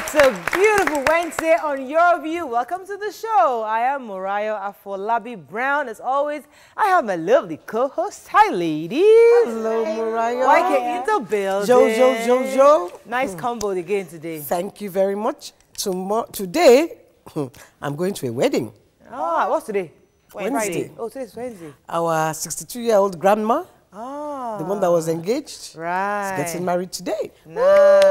It's a beautiful Wednesday on Your View. Welcome to the show. I am Murayo Afolabi Brown. As always, I have my lovely co-host. Hi, ladies. Hello, Murayo. YK in the building. Joe. Nice combo again today. Thank you very much. Today, I'm going to a wedding. Ah, what's today? Wednesday. Friday. Oh, today's Wednesday. Our 62-year-old grandma, Ah. the one that was engaged, Right. is getting married today. Nice.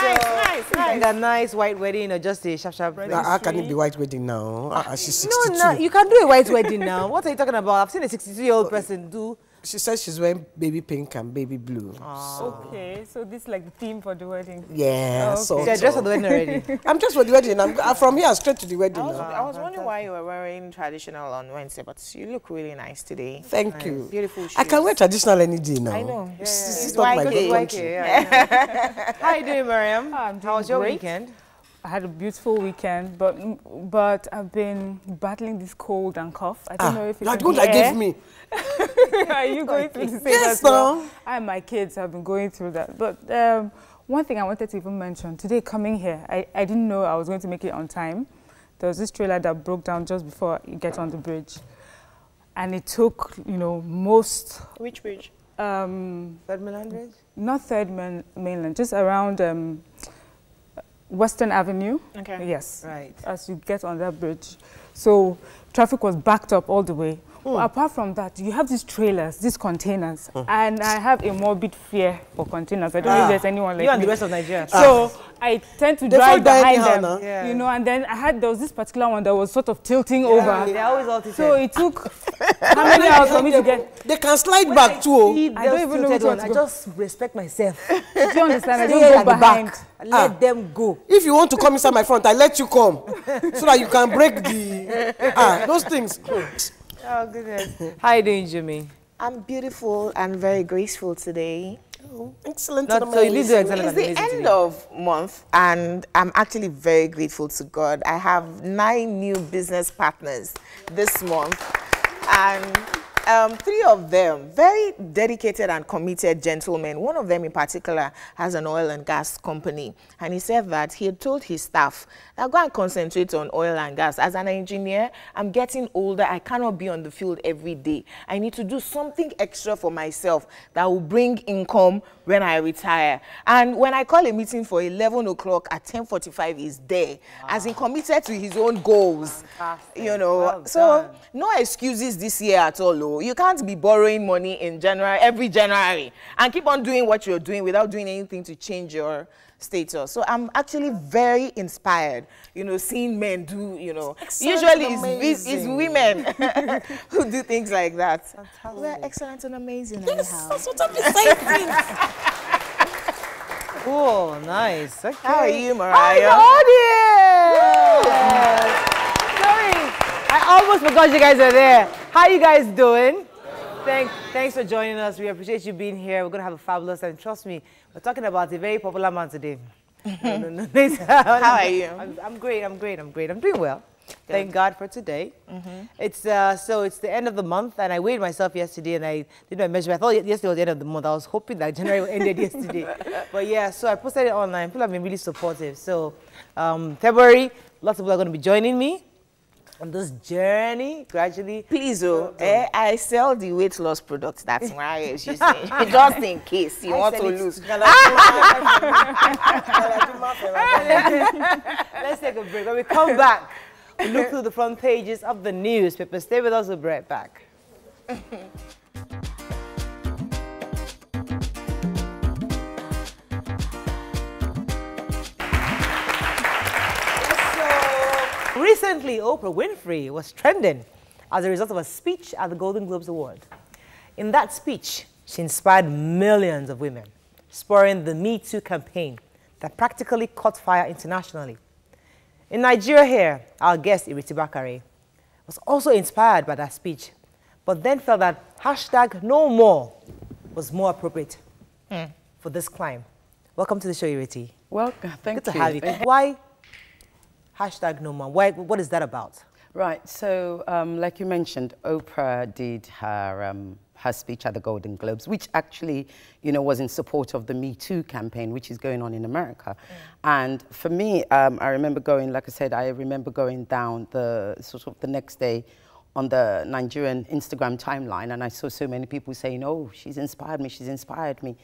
Nice. Like a nice white wedding or just a sharp wedding? How can it be white wedding now? She's 62. No, you can do a white wedding now. What are you talking about? I've seen a 62-year-old person do. She says she's wearing baby pink and baby blue. Okay, so this is like the theme for the wedding. Yeah, okay. so. You're dressed for the wedding already. I'm dressed for the wedding. I'm from here straight to the wedding now. I was wondering why you were wearing traditional on Wednesday, but you look really nice today. Thank you. Beautiful shoes. I can wear traditional any day now. I know. This is It's not my YK. good YK, country. yeah. How you doing, Mariam? I'm How was your great. weekend? I had a beautiful weekend, but I've been battling this cold and cough. I don't know if it's Like in what the I air. gave me. Are you going through the same Yes, as well? no. I and my kids have been going through that. But one thing I wanted to even mention, today coming here, I didn't know I was going to make it on time. There was this trailer that broke down just before you get on the bridge. And it took, most... Which bridge? Third Mainland Bridge? Not Third Mainland, just around Western Avenue. Okay. Yes. Right. As you get on that bridge. So traffic was backed up all the way. But apart from that, you have these trailers, these containers, and I have a morbid fear for containers. I don't know if there's anyone like You and the me. rest of Nigeria. So I tend to They drive fall down behind anyhow them, now. Yeah. and then there was this particular one that was sort of tilting over. They're always all tilted. So it took how many hours for me to get? They can slide back too. I don't even know which one to I go. just respect myself. Do you understand? I Stay don't at go the behind. back. Let them go. If you want to come inside my front, I let you come so that you can break the those things. Oh, goodness. How you doing, Jimmy? I'm beautiful and very graceful today. Excellent. Not and so you need to do amazing. excellent It's and the amazing end today. of month, and I'm actually very grateful to God. I have 9 new business partners this month, and 3 of them very dedicated and committed gentlemen. One of them in particular has an oil and gas company, and he said that he had told his staff, "Now go and concentrate on oil and gas. As an engineer, I'm getting older. I cannot be on the field every day. I need to do something extra for myself that will bring income when I retire." And when I call a meeting for 11 o'clock at 10:45, he's there, as in committed to his own goals. Fantastic. Well so done. no excuses this year at all. Oh. You can't be borrowing money in January, every January, and keep on doing what you're doing without doing anything to change your status. So I'm actually very inspired, seeing men do, usually it's women who do things like that. We're excellent and amazing anyhow. That's what I'm saying. Cool, nice. Okay. How are you, Hi, Mariah? audience! Sorry, I almost forgot you guys are there. How you guys doing? Thanks for joining us. We appreciate you being here. We're going to have a fabulous time. Trust me, we're talking about a very popular man today. No. How are you? I'm great. I'm doing well. Thank God for today. It's it's the end of the month, and I weighed myself yesterday, and I did my measurement. I thought yesterday was the end of the month. I was hoping that January ended yesterday, but yeah. So I posted it online. People have been really supportive. So February, lots of people are going to be joining me on this journey gradually. Please, I sell the weight loss products. That's why is using just in case you want to lose. Let's take a break. When we come back, we look through the front pages of the newspaper. Stay with us. We'll be right back. Recently, Oprah Winfrey was trending as a result of a speech at the Golden Globes Award. In that speech, she inspired millions of women, spurring the Me Too campaign that practically caught fire internationally. In Nigeria here, our guest, Iriti Bakare, was also inspired by that speech, but then felt that #no more was more appropriate for this climb. Welcome to the show, Iriti. Welcome, thank Good you. to have you. Why #no more? What is that about? Right, so like you mentioned, Oprah did her her speech at the Golden Globes, which actually, you know, was in support of the Me Too campaign, which is going on in America. And for me, I remember going, like I said, I remember going down the sort of the next day on the Nigerian Instagram timeline, and I saw so many people saying, oh, she's inspired me, she's inspired me.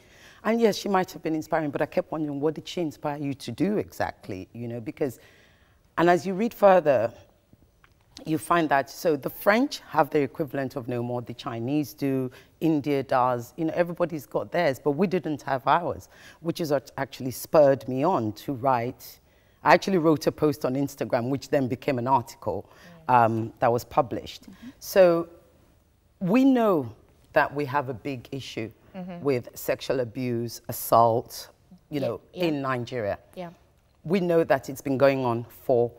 And yes, she might have been inspiring, but I kept wondering, what did she inspire you to do exactly? You know, because, and as you read further, you find that, so the French have the equivalent of No More, the Chinese do, India does, you know, everybody's got theirs, but we didn't have ours, which is what actually spurred me on to write. I actually wrote a post on Instagram, which then became an article that was published. So we know that we have a big issue with sexual abuse, assault, you know, in Nigeria. We know that it's been going on for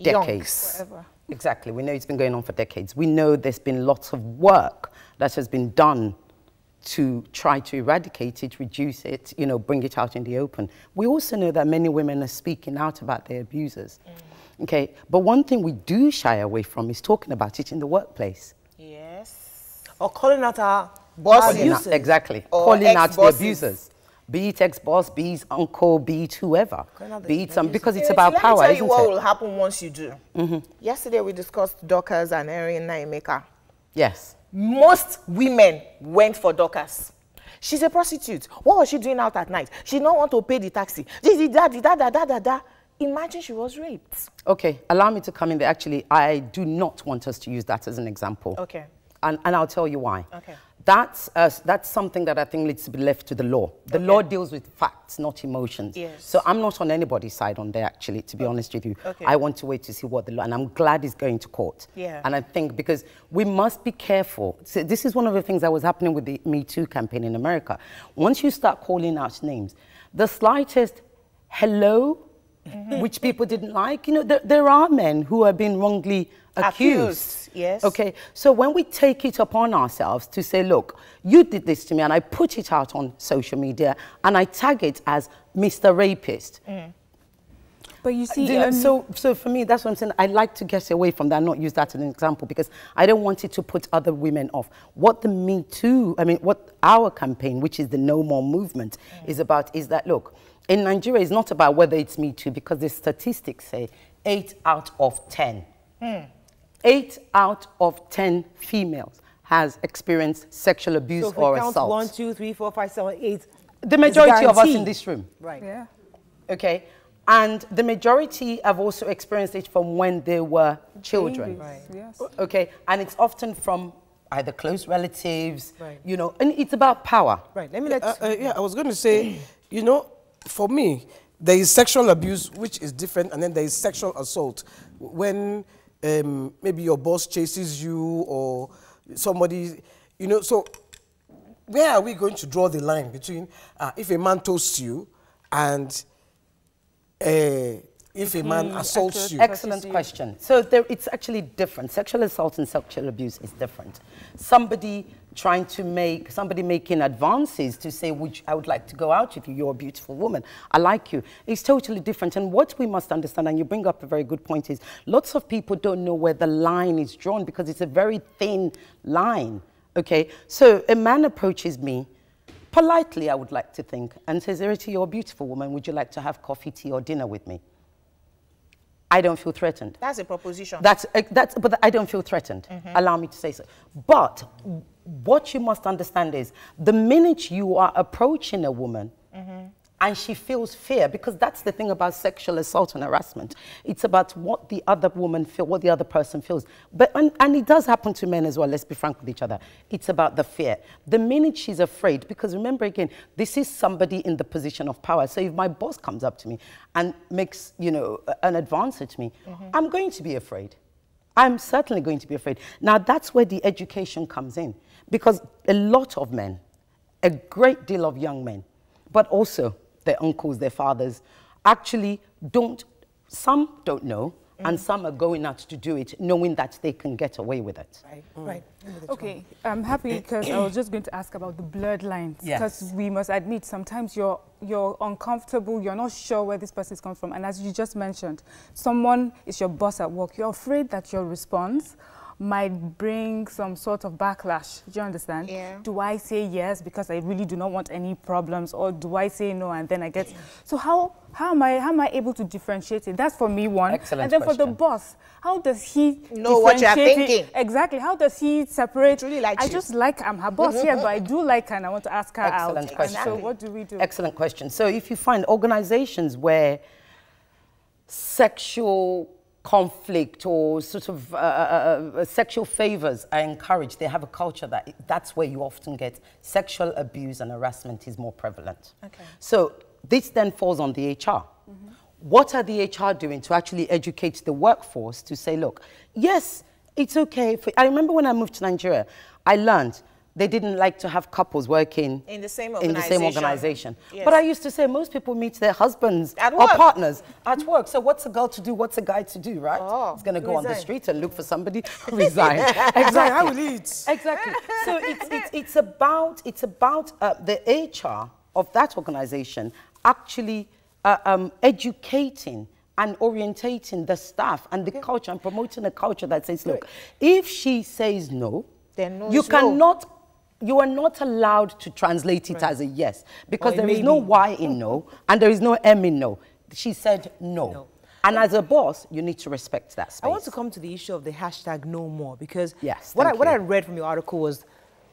decades. Forever. Exactly, we know it's been going on for decades. We know there's been lots of work that has been done to try to eradicate it, reduce it, you know, bring it out in the open. We also know that many women are speaking out about their abusers. Okay, but one thing we do shy away from is talking about it in the workplace. Yes. Or calling out our Bosses. abusers. Exactly, Or calling out the ex-bosses. abusers. Be it ex-boss, be it uncle, be it whoever. Be it some, because it's Let about me power, tell you isn't what it? will happen once you do. Yesterday we discussed Dorcas and Erin Naimeka. Yes. Most women went for Dorcas. She's a prostitute. What was she doing out at night? She did not want to pay the taxi. Imagine she was raped. Okay, allow me to come in there. Actually, I do not want us to use that as an example. Okay. And I'll tell you why. Okay. That's something that I think needs to be left to the law. The law deals with facts, not emotions. Yes. So I'm not on anybody's side on there, actually, to be honest with you. Okay. I want to wait to see what the law, and I'm glad it's going to court. Yeah. And I think because we must be careful. So this is one of the things that was happening with the Me Too campaign in America. Once you start calling out names, the slightest hello, which people didn't like, you know, there are men who have been wrongly accused. Yes. Okay, so when we take it upon ourselves to say, look, you did this to me, and I put it out on social media and I tag it as Mr. Rapist. But you see, So for me, that's what I'm saying. I like to get away from that, not use that as an example, because I don't want it to put other women off. What the Me Too, I mean, what our campaign, which is the No More movement, is about is that, look, in Nigeria, it's not about whether it's Me Too, because the statistics say 8 out of 10. 8 out of 10 females has experienced sexual abuse So if or we count assault. 1, 2, 3, 4, 5, 7, 8. The majority of us in guaranteed. this room. Right. yeah. Okay, and the majority have also experienced it from when they were children. Babies, yes. Okay, and it's often from either close relatives, Right. you know, and it's about power. Right. Let me let Yeah, I was going to say, you know, for me, there is sexual abuse, which is different, and then there is sexual assault. When maybe your boss chases you or somebody, you know, so where are we going to draw the line between if a man toasts you and if a man assaults you? Excellent question. So it's actually different. Sexual assault and sexual abuse is different. Somebody making advances to say, I would like to go out with you, you're a beautiful woman, I like you. It's totally different. And what we must understand, and you bring up a very good point, is lots of people don't know where the line is drawn because it's a very thin line, okay? So a man approaches me, politely, I would like to think, and says, Eriti, you're a beautiful woman, would you like to have coffee, tea, or dinner with me? I don't feel threatened. That's a proposition. But I don't feel threatened. Allow me to say so. But what you must understand is the minute you are approaching a woman and she feels fear, because that's the thing about sexual assault and harassment. It's about what the other woman feels, what the other person feels. But and it does happen to men as well, let's be frank with each other. It's about the fear. The minute she's afraid, because remember again, this is somebody in the position of power. So if my boss comes up to me and makes, you know, an advance at me, I'm going to be afraid. I'm certainly going to be afraid. Now that's where the education comes in, because a lot of men, a great deal of young men, but also their uncles, their fathers, actually some don't know, and some are going out to do it knowing that they can get away with it. Right. Right. Okay, I'm happy because I was just going to ask about the blurred lines. Yes. Because we must admit, sometimes you're uncomfortable, you're not sure where this person is coming from. And as you just mentioned, someone is your boss at work, you're afraid that your response might bring some sort of backlash. Do you understand? Yeah. Do I say yes because I really do not want any problems, or do I say no and then I get... So how am I able to differentiate it? That's for me one. Excellent and then question. for the boss, how does he know what you're differentiate thinking? it? Exactly. How does he separate? Really likes I you. just like, I'm her boss here, but I do like her and I want to ask her out. Excellent question. So what do we do? Excellent question. So if you find organizations where sexual conflict or sort of sexual favors are encouraged, they have a culture that's where you often get sexual abuse and harassment is more prevalent. Okay. So this then falls on the HR. What are the HR doing to actually educate the workforce to say, look, yes, it's okay. I remember when I moved to Nigeria, I learned they didn't like to have couples working in the same organization. Yes. But I used to say most people meet their husbands At or work. partners at work. So what's a girl to do? What's a guy to do, right? Oh, He's going to go on the resign. street and look for somebody, resign. Exactly. How will he eat? Exactly. So it's about the HR of that organization actually educating and orientating the staff and the culture and promoting a culture that says, look, if she says no, Then no you is no. cannot, you are not allowed to translate it as a yes, because there is no Y in no and there is no M in no. She said no. And as a boss, you need to respect that space. I want to come to the issue of the hashtag no more, because Yes, what thank I you. read from your article was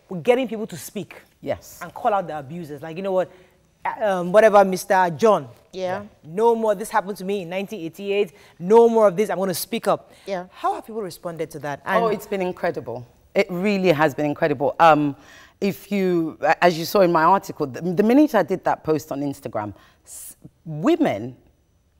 we're getting people to speak Yes. and call out the abusers. Like, you know what, whatever, Mr. John. Yeah. No more, this happened to me in 1988. No more of this, I'm going to speak up. Yeah. How have people responded to that? And Oh, it's been incredible. It really has been incredible. If you, as you saw in my article, the minute I did that post on Instagram, women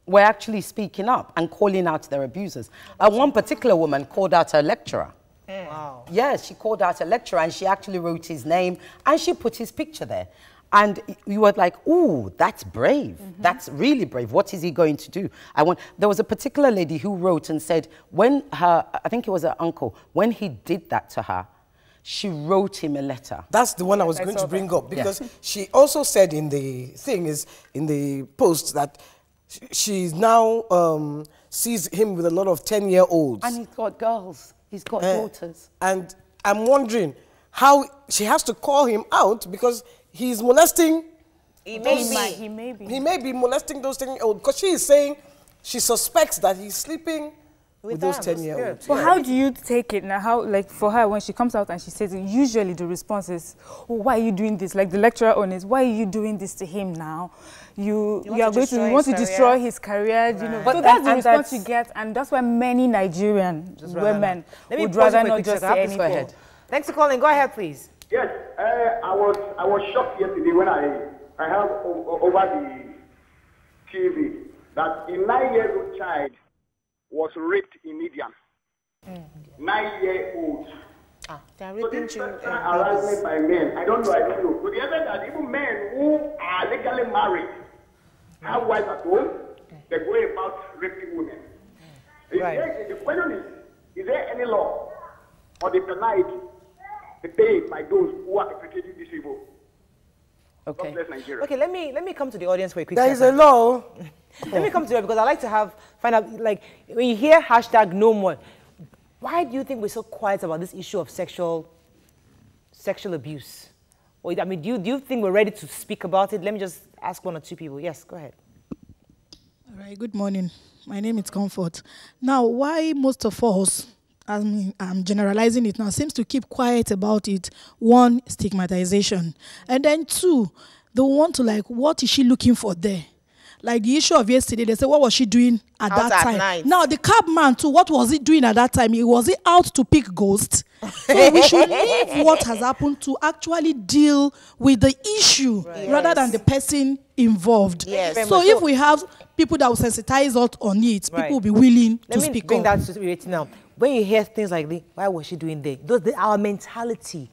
were actually speaking up and calling out their abusers. One particular woman called out her lecturer. Wow. Yes, she called out a lecturer and she actually wrote his name and she put his picture there. And you were like, ooh, that's brave. That's really brave. What is he going to do? There was a particular lady who wrote and said, when I think it was her uncle, when he did that to her, she wrote him a letter. That's the one I was going to bring up, because she also said in the in the post that she's now sees him with a lot of 10-year-olds. And he's got girls. He's got daughters. And I'm wondering how she has to call him out, because he's molesting. He may be. He may be molesting those 10-year-olds, because she is saying she suspects that he's sleeping with those 10-year-olds. But how do you take it now? How, like, for her, when she comes out and she says it, usually the response is, oh, why are you doing this? Like the lecturer on it, why are you doing this to him now? You want to destroy his career, you know. But so that's the and response that's- you get, and that's why many Nigerian women Let me would pause rather you for a not quick just second. say Please go anything. ahead. Thanks for calling. Go ahead, please. Yes, I was shocked yesterday when I heard over the TV that a 9-year-old child was raped in Midian. 9-year-old. They're So raping this children. sexual harassment by men, I don't know. To the extent that even men who are legally married have wives at home, they go about raping women. Right. The question is there any law or the penalty paid by those who are perpetrating this evil? Okay. God bless Nigeria. Okay, let me come to the audience for a quick There is second. a law. Let me come to it, because I like to find out, like, when you hear hashtag no more, why do you think we're so quiet about this issue of sexual abuse? Or, I mean, do you think we're ready to speak about it? Let me just ask one or two people. Yes, go ahead. All right, good morning. My name is Comfort. Now, why most of us, I mean, I'm generalizing it now, seems to keep quiet about it? One, stigmatization. And then two, they want to, like, what is she looking for there? Like the issue of yesterday, they said, what was she doing at Out that at time? night. Now, the cabman too, what was he doing at that time? Was he out to pick ghosts? So we should leave what has happened to actually deal with the issue rather than the person involved. Yes. So if we have people that will sensitize us on it, people will be willing to Let me speak bring up. that to reality now. When you hear things like, why was she doing there? Our mentality,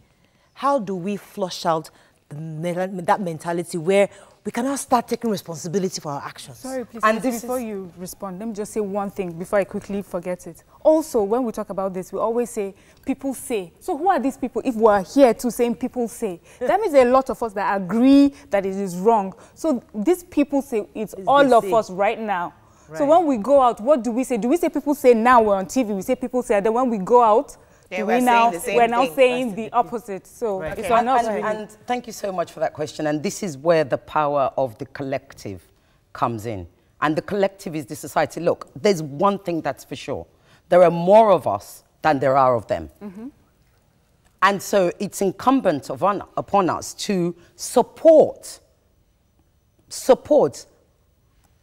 how do we flush out that mentality where we cannot start taking responsibility for our actions? Sorry, please, And and this before you respond, let me just say one thing before I quickly forget it. Also, when we talk about this, we always say, people say. So who are these people if we're here to saying people say? That means there are a lot of us that agree that it is wrong. So these people say, it's all they of say. us right now. So Right. when we go out, what do we say? Do we say people say now we're on TV? We say people say, and then when we go out, Yeah, we're now thing. saying the opposite. So Right. it's Okay. on us. And thank you so much for that question. And this is where the power of the collective comes in. And the collective is the society. Look, there's one thing that's for sure. There are more of us than there are of them. And so it's incumbent upon us to support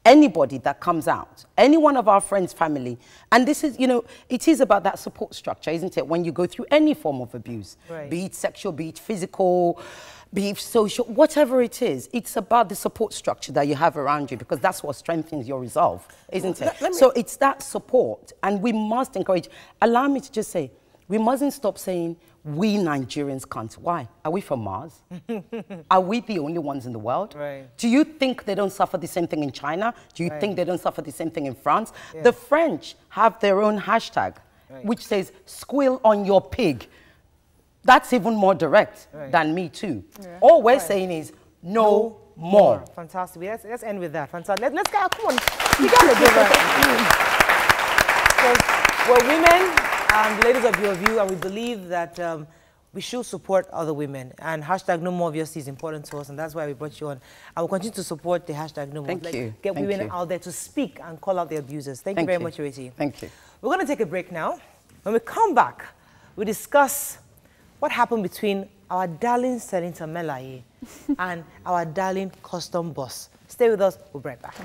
anybody that comes out, any one of our friends, family. And this is, you know, it is about that support structure, isn't it? When you go through any form of abuse, Right. be it sexual, be it physical, be it social, whatever it is, it's about the support structure that you have around you, because that's what strengthens your resolve, isn't it? So it's that support, and we must encourage. Allow me to just say, we mustn't stop saying, we Nigerians can't. Why? Are we from Mars? Are we the only ones in the world? Right. Do you think they don't suffer the same thing in China? Do you Right. think they don't suffer the same thing in France? Yeah. The French have their own hashtag, Right. which says, squeal on your pig. That's even more direct Right. than Me Too. All we're saying is, no more. Fantastic. Let's end with that. Fantastic. Let's go. Come on. You gotta give her. So, we're women, ladies of your view, and we believe that we should support other women. And hashtag No More obviously is important to us, and that's why we brought you on. I will continue to support the hashtag No More. Thank Let's you. get Thank women you. out there to speak and call out the abusers. Thank you very much, Ireti. Thank you. We're going to take a break now. When we come back, we discuss what happened between our darling Senator Melaye and our darling custom boss. Stay with us. We'll be right back.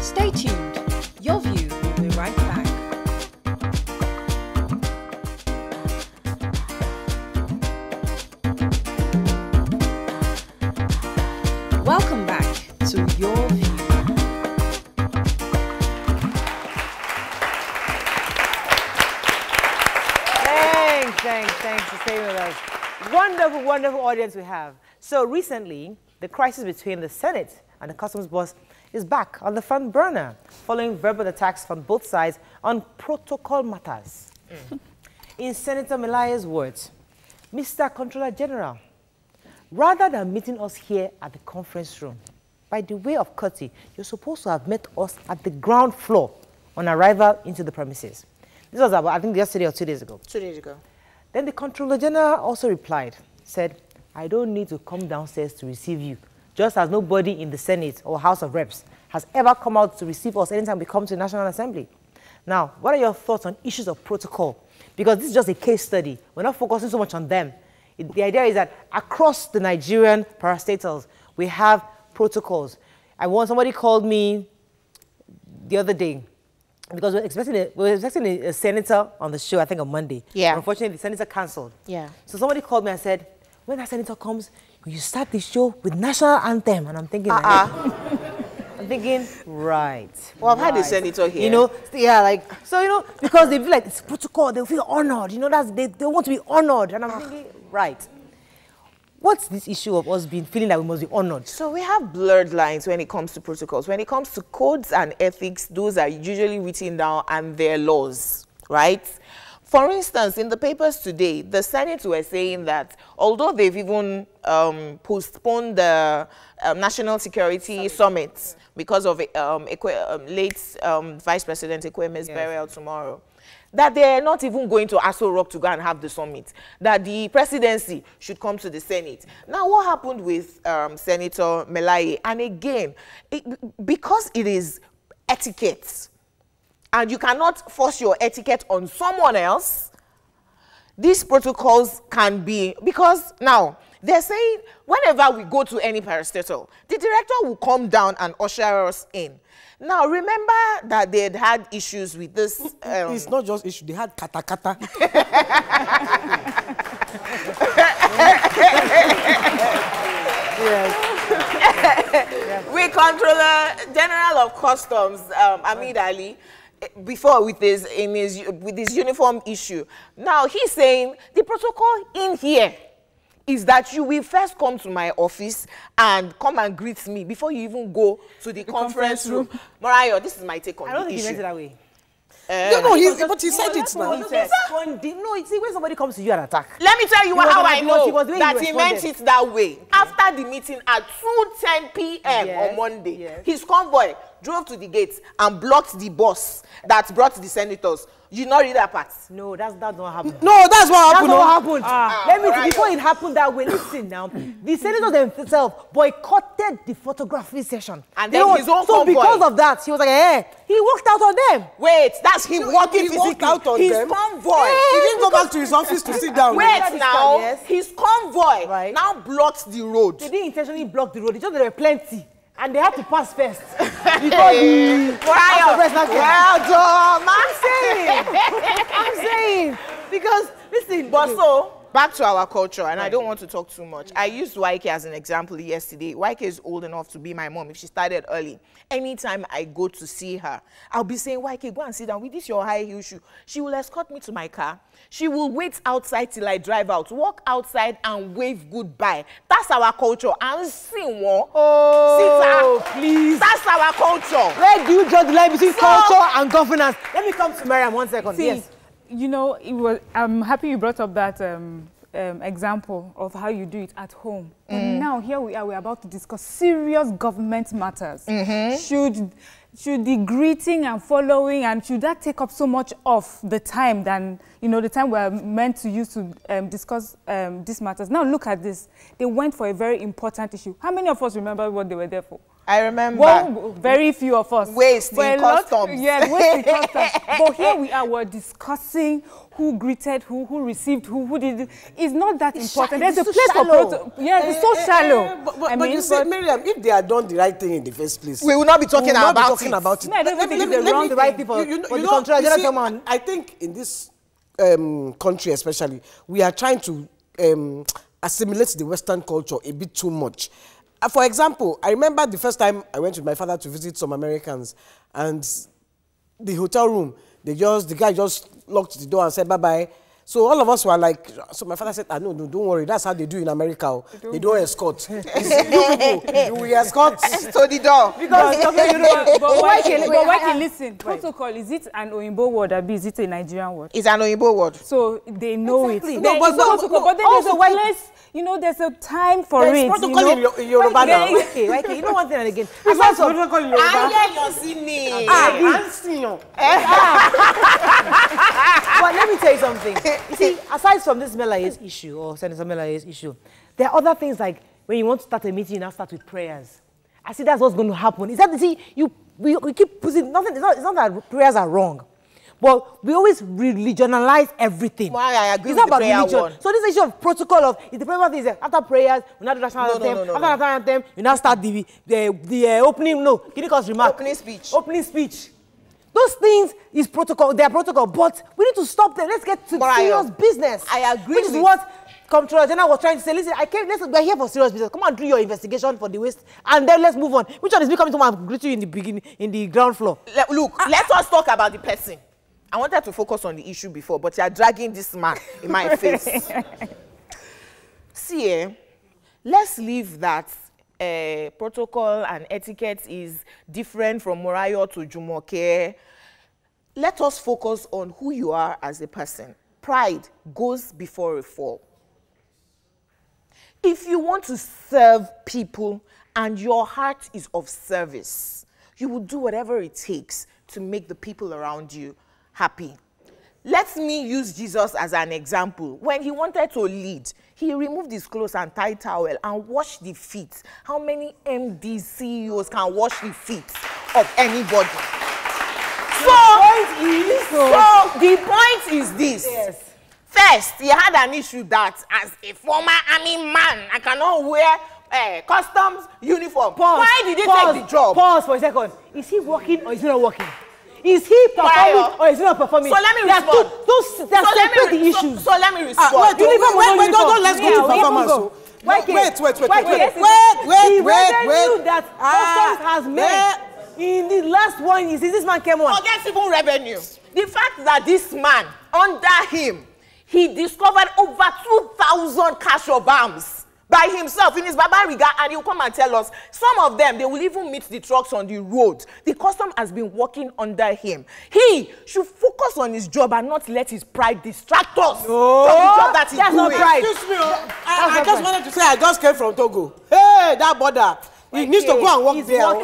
Stay tuned. Your View will be right back. Welcome back to Your View. Thanks for staying with us. Wonderful, wonderful audience we have. So recently, the crisis between the Senate and the customs boss is back on the front burner, following verbal attacks from both sides on protocol matters. In Senator Melaye's words, Mr. Controller General, rather than meeting us here at the conference room, by the way of courtesy, you're supposed to have met us at the ground floor on arrival into the premises. This was about, I think, yesterday or 2 days ago. 2 days ago. Then the Controller General also replied, said, I don't need to come downstairs to receive you, just as nobody in the Senate or House of Reps has ever come out to receive us anytime we come to the National Assembly. Now, what are your thoughts on issues of protocol? Because this is just a case study. We're not focusing so much on them. The idea is that across the Nigerian parastatals, we have protocols. Somebody called me the other day, because we were expecting a senator on the show, I think on Monday. Yeah. Unfortunately, the senator cancelled. Yeah. So somebody called me and said, when that senator comes, you start the show with national anthem. And I'm thinking, I'm thinking, right. Well, I've had a senator here. You know, yeah, like, so, you know, because they feel like it's protocol, they feel honored. You know, they want to be honored. And I'm thinking, right. What's this issue of us feeling that we must be honored? So we have blurred lines when it comes to protocols. When it comes to codes and ethics, those are usually written down and they're laws, right? For instance, in the papers today, the Senate were saying that although they've even postponed the National Security Summit because of late Vice President Ekweme's burial tomorrow, that they're not even going to Aso Rock to go and have the summit, that the presidency should come to the Senate. Now, what happened with Senator Melaye? And again, because it is etiquette, and you cannot force your etiquette on someone else, these protocols can be, because now, they're saying whenever we go to any parastatal, the director will come down and usher us in. Now, remember that they had issues with this. It's not just issue, they had kata. We Controller General of Customs, Amid Ali, before with his uniform issue. Now, he's saying the protocol in here is that you will first come to my office and come and greet me before you even go to the conference room. Morayo, this is my take on the issue. I don't think he meant it that way. But he said it now. No, you see, when somebody comes to you and attack. Let me tell you how I know that he meant responded. it that way. After the meeting at 2:10 p.m. on Monday, his convoy drove to the gate and blocked the bus that brought the senators. You not read that part? No, that's not happened. No, that's what happened. That's what happened. Let me before it happened that way. Listen now, the senators themselves boycotted the photography session, and then his own convoy. Because of that, he was like, "Hey," he walked out on them. Wait, that's him walking physically. Out on his them. Convoy. He didn't go back to his office to sit down. Wait now, his convoy now blocks the road. They didn't intentionally block the road. It's just there were plenty. And they had to pass first. Because well done, I'm saying. Because, listen. But so, back to our culture, and I don't want to talk too much. I used YK as an example yesterday. YK is old enough to be my mom if she started early. Anytime I go to see her, I'll be saying, YK, go and sit down with this your high heel shoe. She will escort me to my car. She will wait outside till I drive out, walk outside and wave goodbye. That's our culture. And see one. Oh, please. That's our culture. Where do you draw the line between culture and governance? Let me come to Mariam 1 second. See, yes. You know, I'm happy you brought up that example of how you do it at home. But now here we are, we're about to discuss serious government matters. Should the greeting and following, and should that take up so much of the time than, you know, the time we're meant to use to discuss these matters? Now look at this. They went for a very important issue. How many of us remember what they were there for? I remember. Well, very few of us. Waste in customs. Yes, waste in customs. But here we are, we're discussing who greeted who received who did it. It's not that important. There's a place for protocol. Yeah, it's so shallow. But you say, Miriam, if they had done the right thing in the first place, we will not be talking about it. No, I don't think it's the right thing for the country. I think in this country especially, we are trying to assimilate the Western culture a bit too much. For example, I remember the first time I went with my father to visit some Americans, and the hotel room, the guy just locked the door and said bye-bye. So all of us were like, so my father said, no, don't worry, that's how they do in America. They don't escort. You people, we escort to the door. But listen, protocol, is it an Oyinbo word or is it a Nigerian word? It's an Oyinbo word. So they know exactly. it. No, but then there's a place, you know, there's a time for there's it. Protocol in Yoruba now. You know one thing and again. It's also protocol in Yoruba. But let me tell you something. You see, aside from this Melaye's issue or Senator Melaye's issue, there are other things like when you want to start a meeting, you now start with prayers. I see that's what's going to happen. Is that, we keep pushing, nothing, it's not that prayers are wrong. But we always religionalize everything. Well, I agree it's not with about the prayer religion. one. So this issue of protocol of, is the prayer thing is after prayers, we now do national anthem. After national anthem, you now start the opening, remark. Opening speech. Those things is protocol, they are protocol, but we need to stop them. Let's get to serious business. I agree. Which is what Comptroller General was trying to say. Listen, we're here for serious business. Come and do your investigation for the waste, and then let's move on. Which one is me coming to come and greet you in the beginning, in the ground floor? Look, let us talk about the person. I wanted to focus on the issue before, but you are dragging this man in my face. See, let's leave that protocol and etiquette is different from Morayo to Jumoke. Let us focus on who you are as a person. Pride goes before a fall. If you want to serve people and your heart is of service, you will do whatever it takes to make the people around you happy. Let me use Jesus as an example. When he wanted to lead, he removed his clothes and tied towel and washed the feet. How many MDs, CEOs can wash the feet of anybody? So the point is this. Yes. First, he had an issue that as a former army man, I cannot wear customs uniform. Why did he take the job? Pause for a second. Is he working or is he not working? Is he performing or is he not performing? So let me respond. That's the issues. So let me respond. Don't let's go to performance. Wait. That customs has made in the last 1 year since this man came on. Forget even revenue. The fact that this man, under him, he discovered over 2,000 cash of arms. by himself in his babariga, and he'll come and tell us. Some of them, they will even meet the trucks on the road. The custom has been working under him. He should focus on his job and not let his pride distract us from the job that he's doing. Not pride. Excuse me, I just wanted to say I just came from Togo. Hey, that border. He needs to go and work there.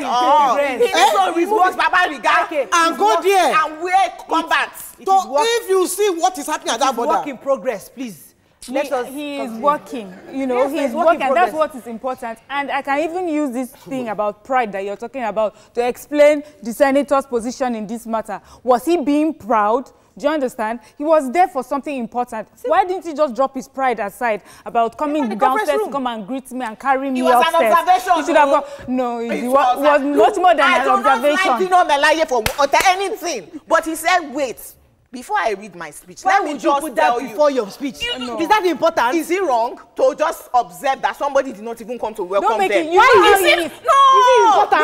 He needs to remove his babariga and go there and wear combat. So if you see what is happening at that border, work in progress, please. He is working, you know, yes, he is working, and that's what is important. And I can even use this thing about pride that you're talking about to explain the senator's position in this matter. Was he being proud? Do you understand? He was there for something important. Why didn't he just drop his pride aside about coming downstairs to come and greet me and carry me upstairs? It was an observation. He should have gone. No, it was much more than an observation. I don't like for anything. But he said, wait. Before I read my speech, why would you put that before your speech? No. Is that important? Is it wrong to just observe that somebody did not even come to welcome them? Is it important?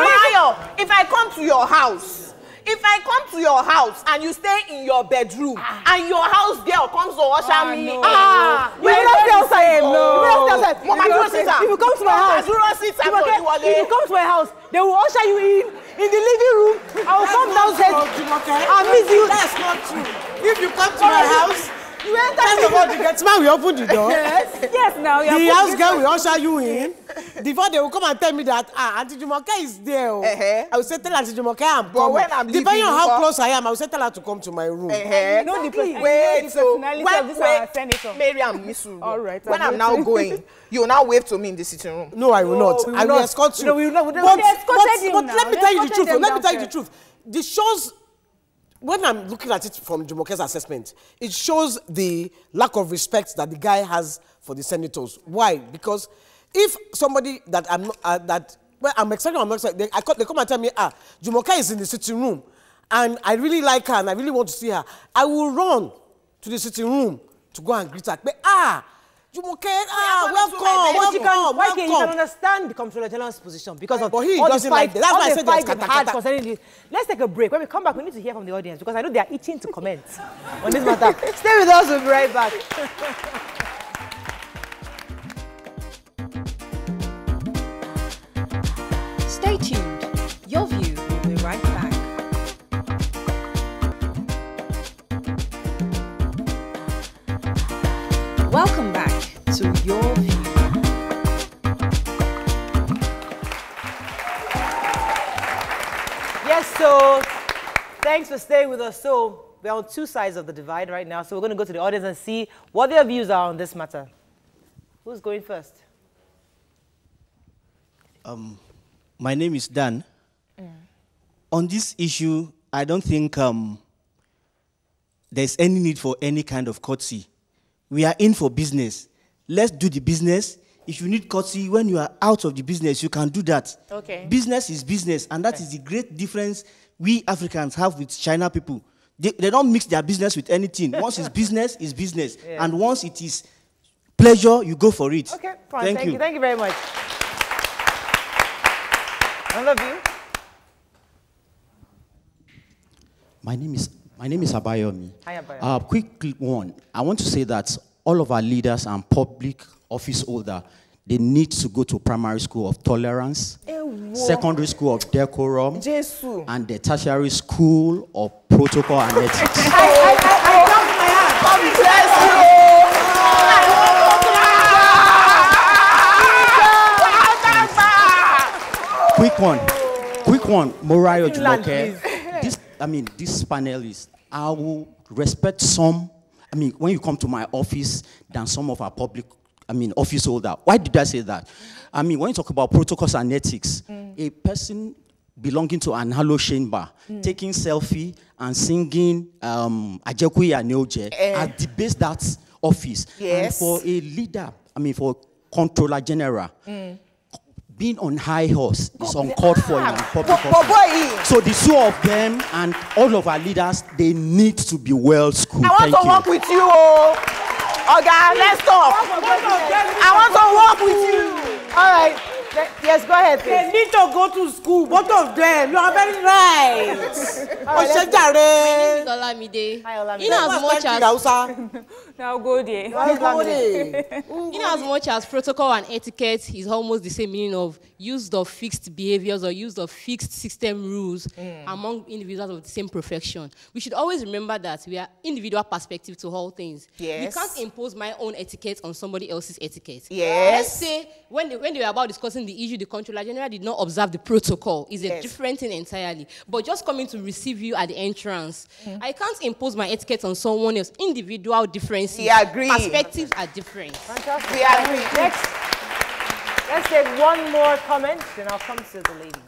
If I come to your house, and you stay in your bedroom, and your house girl comes to usher me, you will not stay outside. If you come to my house, they will usher you in the living room. I will come downstairs and meet you. That's not true. If you come to my house, you enter. First of all, the gentleman will open the door. Yes, now the house girl will usher you in. Before they will come and tell me that Auntie Jumoke is there. I will say, tell Auntie Jumoke I'm coming. When I'm leaving, depending on how close I am, I will say, tell her to come to my room. Wait, so Miriam, Missu. All right. When I'm now going, you will now wave to me in the sitting room. No, I will not. I will escort you. But let me tell you the truth. Let me tell you the truth. The shows. When I'm looking at it from Jumoke's assessment, it shows the lack of respect that the guy has for the senators. Why? Because if somebody that I'm not, I'm not expecting, they come and tell me, Jumoke is in the sitting room, and I really like her, and I really want to see her, I will run to the sitting room to go and greet her. But Jumoke, welcome. You can understand the Comptroller General's position because of but he all doesn't the fight, like that. That's why I said fight there's they've had concerning this. Let's take a break. When we come back, we need to hear from the audience because I know they are itching to comment on this matter. Stay with us. We'll be right back. Stay tuned. Your View will be right back. Welcome back to Your View. Yes, so thanks for staying with us. So we're on two sides of the divide right now. So we're going to go to the audience and see what their views are on this matter. Who's going first? My name is Dan. On this issue, I don't think there's any need for any kind of courtesy. We are in for business. Let's do the business. If you need courtesy, when you are out of the business, you can do that. Okay. Business is business, and that is the great difference we Africans have with China people. They don't mix their business with anything. Once it's business, it's business. Yeah. And once it is pleasure, you go for it. Okay, fine. Thank you. Thank you very much. Another view? My name is Abayomi. Hi, Abayomi. Quick one. I want to say that all of our leaders and public office holders, they need to go to primary school of tolerance, secondary school of decorum, and the tertiary school of protocol and ethics. Quick one, Morayo Jumoke. This panelist, I will respect some, when you come to my office, than some of our office holders. Why did I say that? When you talk about protocols and ethics, a person belonging to an halo chamber, taking selfie and singing Ajekwe Aneoje at the base that office. Yes. And for a leader, for Controller General, being on high horse is uncalled for in public office. So the two of them and all of our leaders, they need to be well schooled. I want to work with you. Okay, let's talk. I want to work with you. All right. Yes, go ahead, please. They need to go to school, both of them. You are very right. My name is Olamide. Hi, Olamide. In as much as Now go there. In as much as protocol and etiquette is almost the same meaning of use of fixed behaviors or use of fixed system rules among individuals of the same profession, we should always remember that we are individual perspective to all things. Yes. You can't impose my own etiquette on somebody else's etiquette. Yes. Let's say when they were about discussing the issue, the controller general did not observe the protocol. It's a different thing entirely. But just coming to receive you at the entrance, I can't impose my etiquette on someone else. Individual differences. We agree. Perspectives are different. Fantastic. We agree. Next, let's take one more comment, then I'll come to the ladies.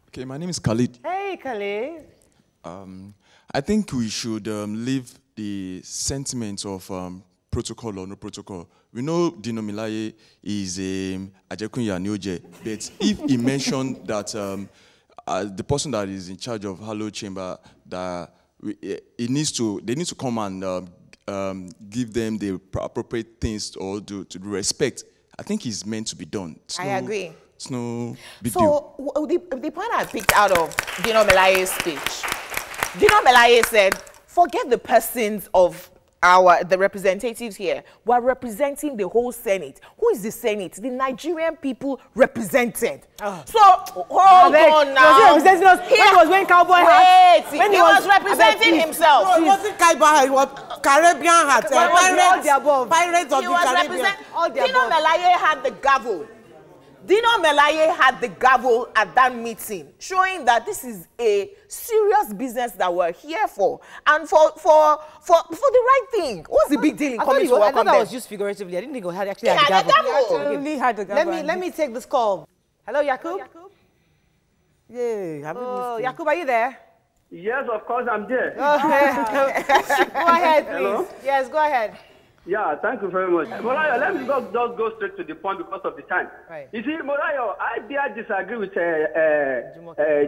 Okay, my name is Khalid. Hey, Khalid. I think we should leave the sentiment of protocol or no protocol. We know Dino Melaye is Ajekunya Nyoje, but if he mentioned that the person that is in charge of Hello Chamber, that they need to come and give them the appropriate things or to respect. I think it's meant to be done. I agree. It's no big deal. So the point I picked out of Dino Melaye's speech, Dino Melaye said, forget the persons of the representatives here. We're representing the whole Senate. Who is the Senate? The Nigerian people represented. So, hold on now. Was he representing us? When he was wearing cowboy hats? Wait, he was representing himself. No, it wasn't cowboy hat, it was Caribbean hat. Pirates of the Caribbean. Dino Melaye had the gavel. Dino Melaye had the gavel at that meeting, showing that this is a serious business that we're here for, and for the right thing. What's the big deal in coming to welcome them? I thought that was used figuratively. I didn't think he actually had the gavel. He had the gavel. Let me take this call. Hello, Yakub. Yay, Yakub, are you there? Yes, of course I'm there. Okay. Go ahead, please. Hello? Yes, go ahead. Yeah, thank you very much. Morayo, let me just go straight to the point because of the time. Right. You see, Morayo, I dare disagree with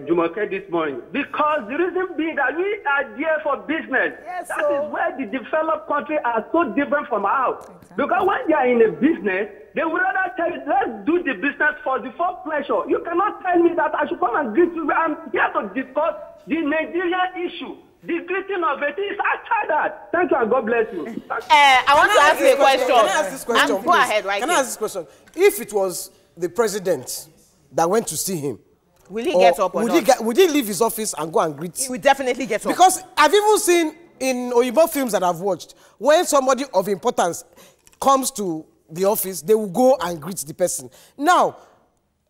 Jumoke this morning because the reason being that we are there for business. Yes, that is where the developed countries are so different from ours. Exactly. Because when they are in a business, they would rather tell you, let's do the business for pleasure. You cannot tell me that I should come and greet you. I'm here to discuss the Nigerian issue. The greeting of it is after that. Thank you and God bless you. I want to ask you a question. Can I ask this question? Go ahead, right? Can I ask this question? If it was the president that went to see him, will he get up or not? Would he leave his office and go and greet? He will definitely get up. Because I've even seen in Oyibo films that I've watched, when somebody of importance comes to the office, they will go and greet the person. Now,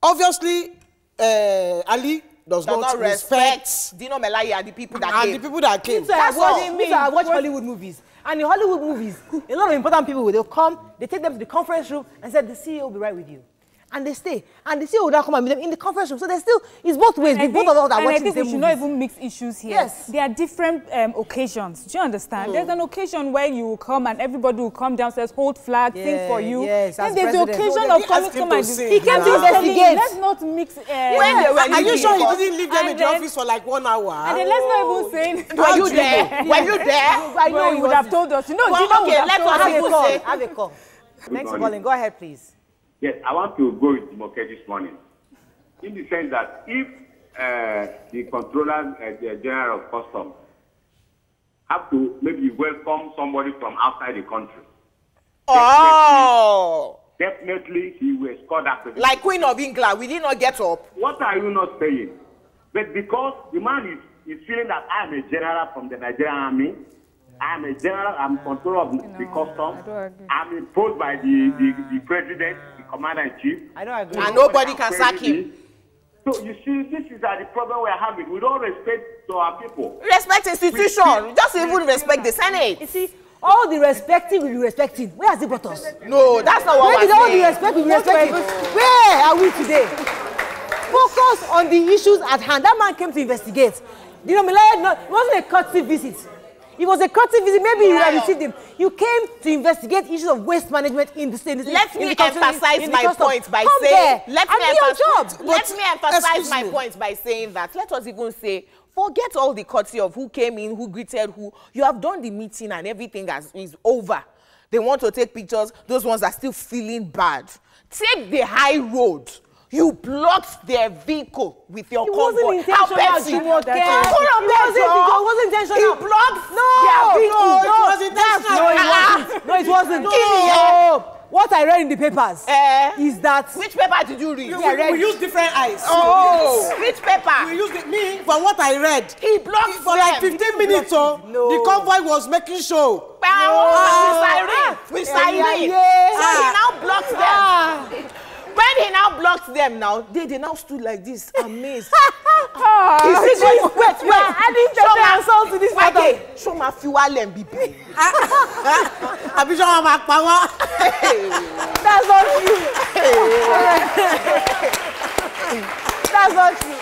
obviously, Ali does not respect Dino Melaye and the people that came. The people that came. I watch Hollywood movies. And in Hollywood movies, a lot of important people, they'll come, they take them to the conference room and say, the CEO will be right with you. And they stay. And the CEO will now come and meet them in the conference room. So there's still, it's both ways. Both of us are watching the same movies. I think we should not even mix issues here. Yes. There are different occasions. Do you understand? There's an occasion where you will come and everybody will come downstairs, hold flag, sing for you. Yes, then there's the occasion of coming to come and he came to investigate. Let's not mix. Are you sure he didn't leave them in the office for like 1 hour? And then let's not even say. Were you there? Were you there? I know you would have told us. You know, okay, let us have a call. Thanks for calling. Go ahead, please. Yes, I want to go with Jumoke this morning, in the sense that if the controller, the general of customs, have to maybe welcome somebody from outside the country, definitely he will score that position. Like Queen of England, will he not get up? What are you not saying? But because the man is feeling that I am a general from the Nigerian army, I am a general, I'm controller of the customs, I'm imposed by the president, the commander-in-chief. I don't agree. And nobody can sack him. So you see, this is the problem we're having. We don't respect to our people. Respect institution. Just even respect the Senate. You see, all the respecting will be respecting. Where has it brought us? No, that's not what we're saying. All the respect will be respecting. Where are we today? Focus on the issues at hand. That man came to investigate. Dino Melaye, it wasn't a courtesy visit. It was a courtesy visit. Maybe you would have received him. You came to investigate issues of waste management in the state. Let me emphasize my point by saying. Let me emphasize my point by saying that. Let us even say, forget all the courtesy of who came in, who greeted who. You have done the meeting and everything is over. They want to take pictures. Those ones are still feeling bad. Take the high road. You blocked their vehicle with your It convoy. wasn't intentional, Jumoke. It wasn't intentional. He blocked their vehicle. No, it wasn't. No. What I read in the papers is that... Which paper did you read? We use different eyes. Oh, which paper? We used me, from what I read. He blocked for like 15 minutes, the convoy was making show. With siren. So he now blocks them. When he now blocked them now, they now stood like this, amazed. Wait. I didn't take the assault to this matter. Show my fuel and BP. That's not true. That's not true.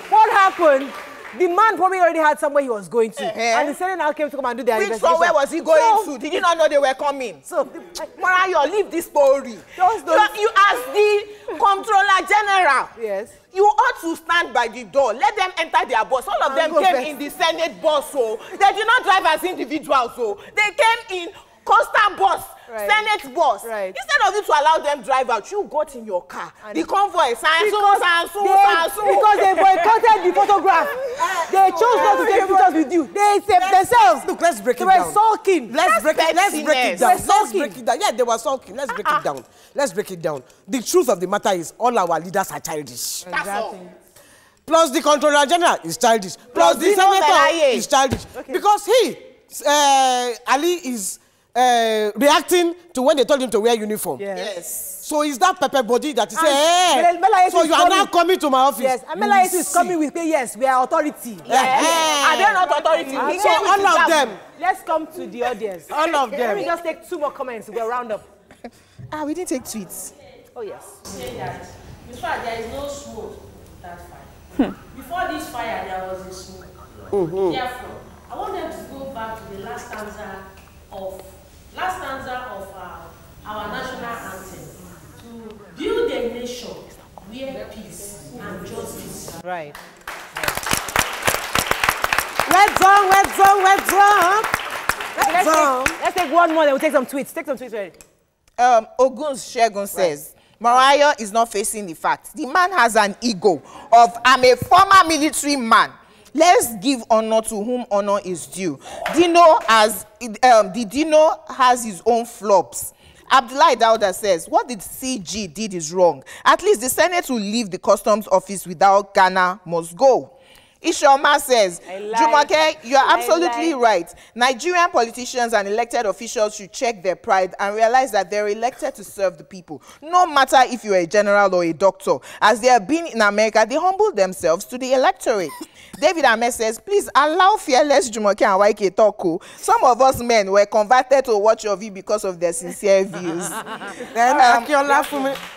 What happened? The man probably already had somewhere he was going to. And the Senate now came to come and do their investigation. Which somewhere was he going to? Did you not know they were coming? So, Morayo, leave this story. You asked the Comptroller General. Yes. You ought to stand by the door. Let them enter their bus. All of them came in the Senate bus, so they did not drive as individuals, so they came in coastal bus, Senate bus. Instead of you to allow them drive out, you got in your car. And the convoy, because they boycotted the photograph. They chose not to take pictures with you. They saved themselves. Look, let's break it down. They were down. sulking. Let's break it down. Yeah, they were sulking. Let's break it down. Let's break it down. The truth of the matter is all our leaders are childish. That's all. Plus the Comptroller General is childish. Plus the Senator is childish. Because Ali is reacting to when they told him to wear uniform. Yes. So is that pepper body that is saying, so you are now coming to my office? Yes, Amela is coming with me. Yes, we are authority. Are they not authority? So all of them. Let's come to the audience. All of them. Let me just take 2 more comments. We'll round up. We didn't take tweets. Oh, yes. Say that, in fact, there is no smoke that fire. Before this fire, there was a smoke. Therefore, I want them to go back to the last stanza of our national anthem to build a nation where peace and justice. Right. Let's take one more, then we'll take some tweets. Take some tweets ready. Ogun's Shegun says, Morayo is not facing the fact. The man has an ego of, I'm a former military man. Let's give honor to whom honor is due. Dino has his own flops. Abdullahi Dauda says, what the CG did is wrong. At least the Senate will leave the customs office without Ghana must go. Ishoma says, Jumoke, you are absolutely right. Nigerian politicians and elected officials should check their pride and realize that they're elected to serve the people. No matter if you're a general or a doctor. As they have been in America, they humble themselves to the electorate. David Ahmed says, please allow fearless Jumoke and YK talk. Some of us men were converted to watch your view because of their sincere views. Then Akiola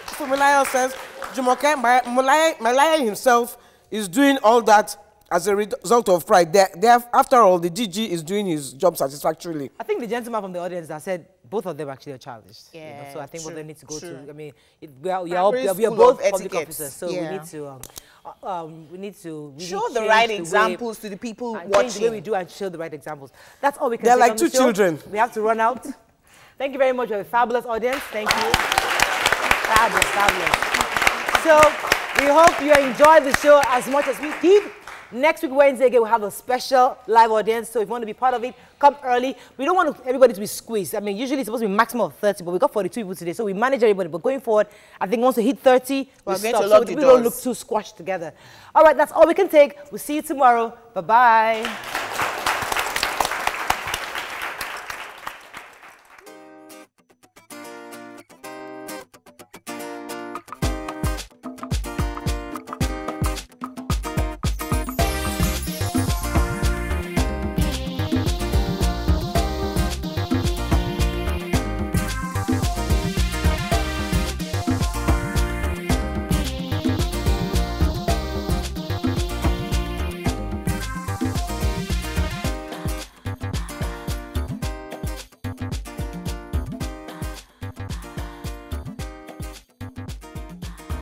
Fumilayo says, Jumoke, Malaya himself is doing all that as a result of pride. After all, the DG is doing his job satisfactorily. I think the gentleman from the audience that said both of them actually are childish. Yeah, you know? So I think what they need to go to, I mean, we are both public officers, so we need to really show the right examples to the people watching. Change the way we do and show the right examples. That's all we can say. They're like two children. We have to run out. Thank you very much for a fabulous audience. Thank you. Fabulous. So we hope you enjoyed the show as much as we did. Next week, Wednesday, again, we'll have a special live audience. So if you want to be part of it, come early. We don't want everybody to be squeezed. I mean, usually it's supposed to be maximum of 30, but we got 42 people today. So we manage everybody. But going forward, I think once we hit 30, we stop. So we don't look too squashed together. All right, that's all we can take. We'll see you tomorrow. Bye-bye.